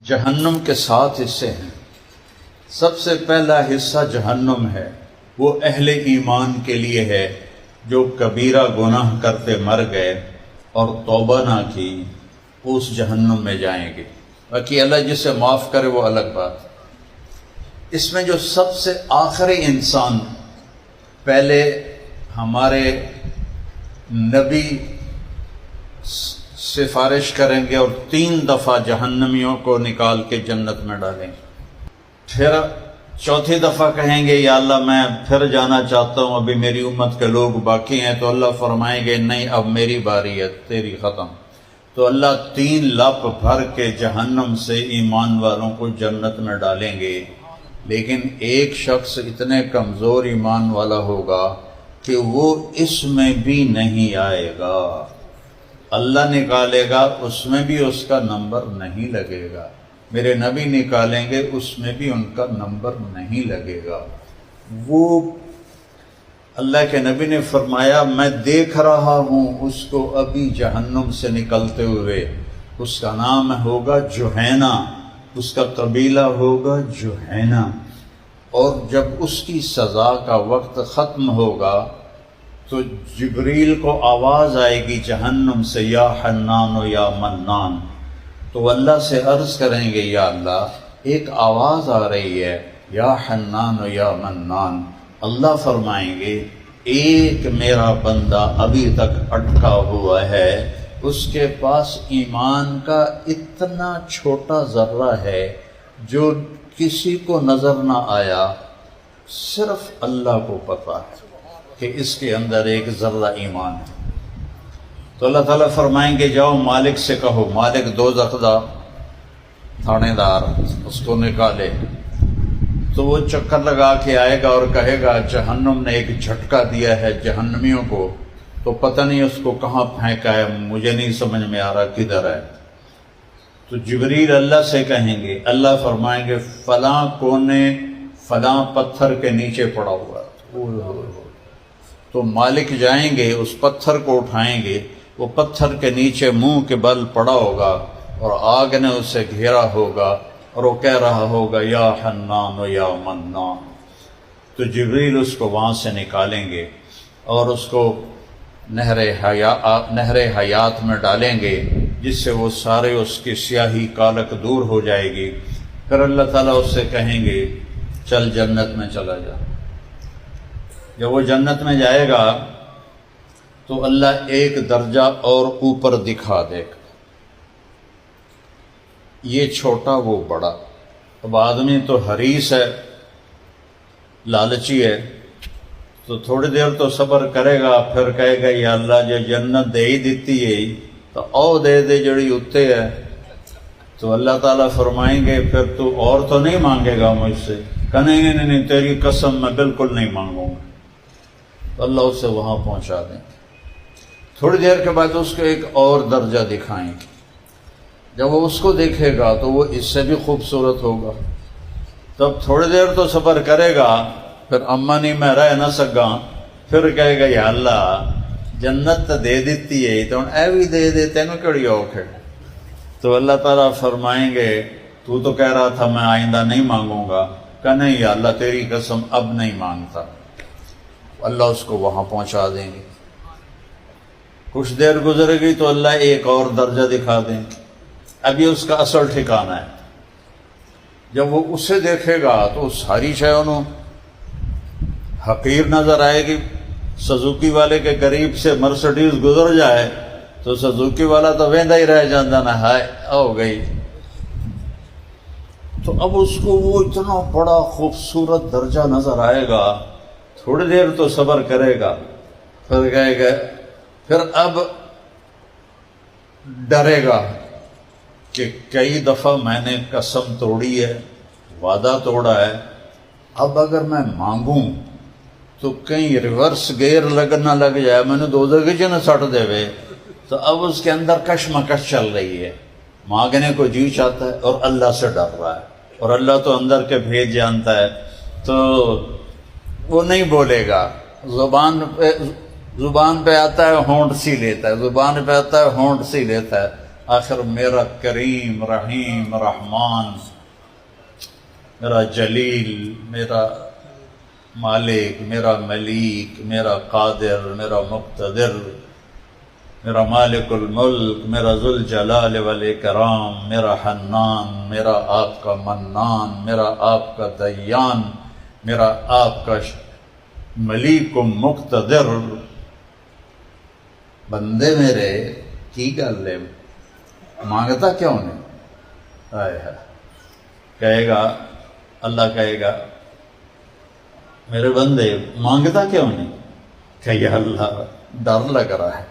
جہنم کے 7 حصے ہیں۔ سب سے پہلا حصہ جہنم ہے، وہ اہل ایمان کے لیے ہے جو کبیرہ گناہ کرتے مر گئے اور توبہ نہ کی، اس جہنم میں جائیں گے۔ باقی اللہ جسے معاف کرے وہ الگ بات۔ اس میں جو سب سے آخری انسان، پہلے ہمارے نبی سفارش کریں گے اور 3 دفعہ جہنمیوں کو نکال کے جنت میں ڈالیں گے، پھر 4تھی دفعہ کہیں گے یا اللہ میں پھر جانا چاہتا ہوں، ابھی میری امت کے لوگ باقی ہیں، تو اللہ فرمائیں گے نہیں اب میری باری ہے، تیری ختم۔ تو اللہ 3 لپ بھر کے جہنم سے ایمان والوں کو جنت میں ڈالیں گے، لیکن ایک شخص اتنے کمزور ایمان والا ہوگا کہ وہ اس میں بھی نہیں آئے گا۔ اللہ نکالے گا، اس میں بھی اس کا نمبر نہیں لگے گا، میرے نبی نکالیں گے، اس میں بھی ان کا نمبر نہیں لگے گا۔ وہ اللہ کے نبی نے فرمایا میں دیکھ رہا ہوں اس کو ابھی جہنم سے نکلتے ہوئے، اس کا نام ہوگا جوہینہ، اس کا قبیلہ ہوگا جوہینہ، اور جب اس کی سزا کا وقت ختم ہوگا تو جبریل کو آواز آئے گی جہنم سے، یا حنان و یا منان، تو اللہ سے عرض کریں گے یا اللہ ایک آواز آ رہی ہے یا حنان و یا منان۔ اللہ فرمائیں گے ایک میرا بندہ ابھی تک اٹکا ہوا ہے، اس کے پاس ایمان کا اتنا چھوٹا ذرہ ہے جو کسی کو نظر نہ آیا، صرف اللہ کو پتہ ہے کہ اس کے اندر ایک ذرہ ایمان ہے۔ تو اللہ تعالیٰ فرمائیں گے جاؤ مالک سے کہو، مالک دوزخ دا تھانے دار اس کو نکالے، تو وہ چکر لگا کے آئے گا اور کہے گا جہنم نے ایک جھٹکا دیا ہے جہنمیوں کو، تو پتہ نہیں اس کو کہاں پھینکا ہے، مجھے نہیں سمجھ میں آ رہا کدھر ہے۔ تو جبریل اللہ سے کہیں گے، اللہ فرمائیں گے فلاں کونے فلاں پتھر کے نیچے پڑا ہوا ہے۔ تو مالک جائیں گے اس پتھر کو اٹھائیں گے، وہ پتھر کے نیچے منہ کے بل پڑا ہوگا اور آگ نے اسے گھیرا ہوگا اور وہ کہہ رہا ہوگا یا حنان و یا منان۔ تو جبریل اس کو وہاں سے نکالیں گے اور اس کو نہر حیات میں ڈالیں گے، جس سے وہ سارے اس کی سیاہی کالک دور ہو جائے گی۔ پھر اللہ تعالیٰ اس سے کہیں گے چل جنت میں چلا جا۔ جب وہ جنت میں جائے گا تو اللہ ایک درجہ اور اوپر دکھا دے گا، یہ چھوٹا وہ بڑا۔ اب آدمی تو حریص ہے، لالچی ہے، تو تھوڑی دیر تو صبر کرے گا، پھر کہے گا یا اللہ جو جنت دے ہی دیتی ہے تو او دے دے جڑی اتے ہے۔ تو اللہ تعالیٰ فرمائیں گے پھر تو اور تو نہیں مانگے گا مجھ سے؟ کہیں گے نہیں تیری قسم میں بالکل نہیں مانگوں گا۔ تو اللہ اسے وہاں پہنچا دیں۔ تھوڑی دیر کے بعد اس کو ایک اور درجہ دکھائیں گے، جب وہ اس کو دیکھے گا تو وہ اس سے بھی خوبصورت ہوگا۔ تب تھوڑی دیر تو صبر کرے گا، پھر اما نہیں میں رہ نہ سکا، پھر کہے گا یا اللہ جنت تو دے دیتی ہے تو اے بھی دے دے، تینوں کیڑی اوکھ ہے۔ تو اللہ تعالیٰ فرمائیں گے تو کہہ رہا تھا میں آئندہ نہیں مانگوں گا، کہ نہیں یا اللہ تیری قسم اب نہیں مانگتا۔ اللہ اس کو وہاں پہنچا دیں گے۔ کچھ دیر گزرے گی تو اللہ ایک اور درجہ دکھا دیں گے، اب یہ اس کا اصل ٹھکانہ ہے۔ جب وہ اسے دیکھے گا تو ساری شے انہوں حقیر نظر آئے گی۔ سزوکی والے کے قریب سے مرسڈیز گزر جائے تو سزوکی والا تو ویندا ہی رہ جاتا نا، ہائے ہو گئی۔ تو اب اس کو وہ اتنا بڑا خوبصورت درجہ نظر آئے گا، تھوڑی دیر تو صبر کرے گا، پھر کہے گا، پھر اب ڈرے گا کہ کئی دفعہ میں نے قسم توڑی ہے، وعدہ توڑا ہے، اب اگر میں مانگوں تو کہیں ریورس گیئر نہ لگ جائے، میں نے دوزخ کی نہ سٹ دے وے۔ تو اب اس کے اندر کشمکش چل رہی ہے، مانگنے کو جی چاہتا ہے اور اللہ سے ڈر رہا ہے، اور اللہ تو اندر کے بھید جانتا ہے، تو وہ نہیں بولے گا۔ زبان پہ آتا ہے ہونٹ سی لیتا ہے، زبان پہ آتا ہے ہونٹ سی لیتا ہے، آخر میرا کریم رحیم رحمان، میرا جلیل، میرا مالک، میرا ملیک، میرا قادر، میرا مقتدر، میرا مالک الملک، میرا ذوالجلال والاکرام، میرا حنان، میرا آپ کا منان، میرا آپ کا دیان، میرا آپ کا ملیک و مقتدر۔ بندے میرے کی گل ہے، مانگتا کیوں نہیں؟ ہائے ہائے، کہے گا اللہ، کہے گا میرے بندے مانگتا کیوں نہیں؟ کہ یا اللہ ڈر لگ رہا ہے،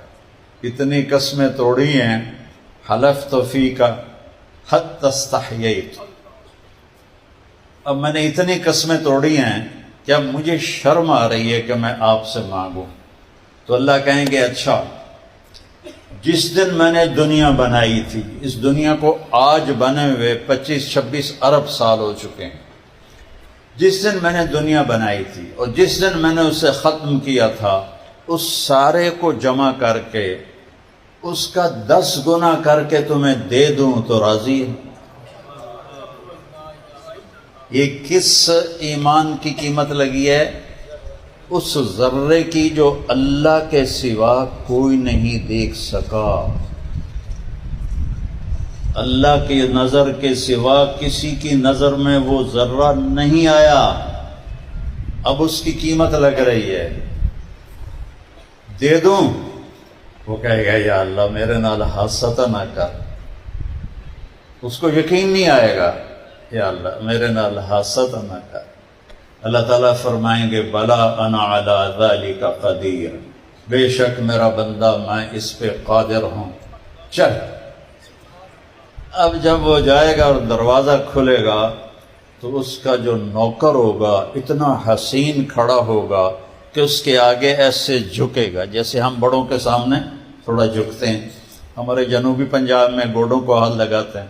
اتنی قسمیں توڑی ہیں، حلفت فیک حتی استحییت، اب میں نے اتنی قسمیں توڑی ہیں کہ اب مجھے شرم آ رہی ہے کہ میں آپ سے مانگوں۔ تو اللہ کہیں گے اچھا، جس دن میں نے دنیا بنائی تھی، اس دنیا کو آج بنے ہوئے 25-26 ارب سال ہو چکے ہیں، جس دن میں نے دنیا بنائی تھی اور جس دن میں نے اسے ختم کیا تھا، اس سارے کو جمع کر کے اس کا 10 گنا کر کے تمہیں دے دوں تو راضی ہے؟ یہ کس ایمان کی قیمت لگی ہے؟ اس ذرے کی جو اللہ کے سوا کوئی نہیں دیکھ سکا، اللہ کی نظر کے سوا کسی کی نظر میں وہ ذرہ نہیں آیا، اب اس کی قیمت لگ رہی ہے، دے دوں؟ وہ کہے گا یا اللہ میرے نال حسد نہ کر، اس کو یقین نہیں آئے گا، یا اللہ میرے نال حسد نہ کر۔ اللہ تعالیٰ فرمائیں گے بلا انا علی ذالک قدیر، بے شک میرا بندہ میں اس پہ قادر ہوں، چل۔ اب جب وہ جائے گا اور دروازہ کھلے گا تو اس کا جو نوکر ہوگا اتنا حسین کھڑا ہوگا کہ اس کے آگے ایسے جھکے گا جیسے ہم بڑوں کے سامنے تھوڑا جھکتے ہیں، ہمارے جنوبی پنجاب میں گوڑوں کو ہاتھ لگاتے ہیں۔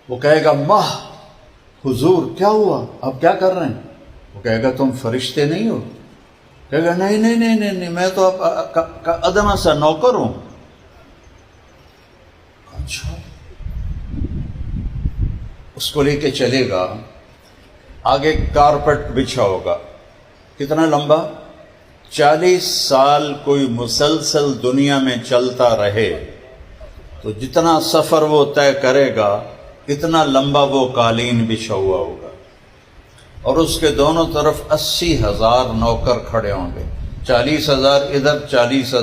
وہ کہے گا ماہ حضور کیا ہوا، آپ کیا کر رہے ہیں؟ وہ کہے گا تم فرشتے نہیں ہو؟ کہے گا نہیں نہیں نہیں نہیں، میں تو آپ کا ادنا سا نوکر ہوں۔ اچھا، اس کو لے کے چلے گا، آگے کارپٹ بچھا ہوگا، کتنا لمبا؟ 40 سال کوئی مسلسل دنیا میں چلتا رہے تو جتنا سفر وہ طے کرے گا اتنا لمبا وہ قالین بچھا ہوا ہوگا، اور اس کے دونوں طرف 80,000 نوکر کھڑے ہوں گے، 40,000 ادھر، 40,000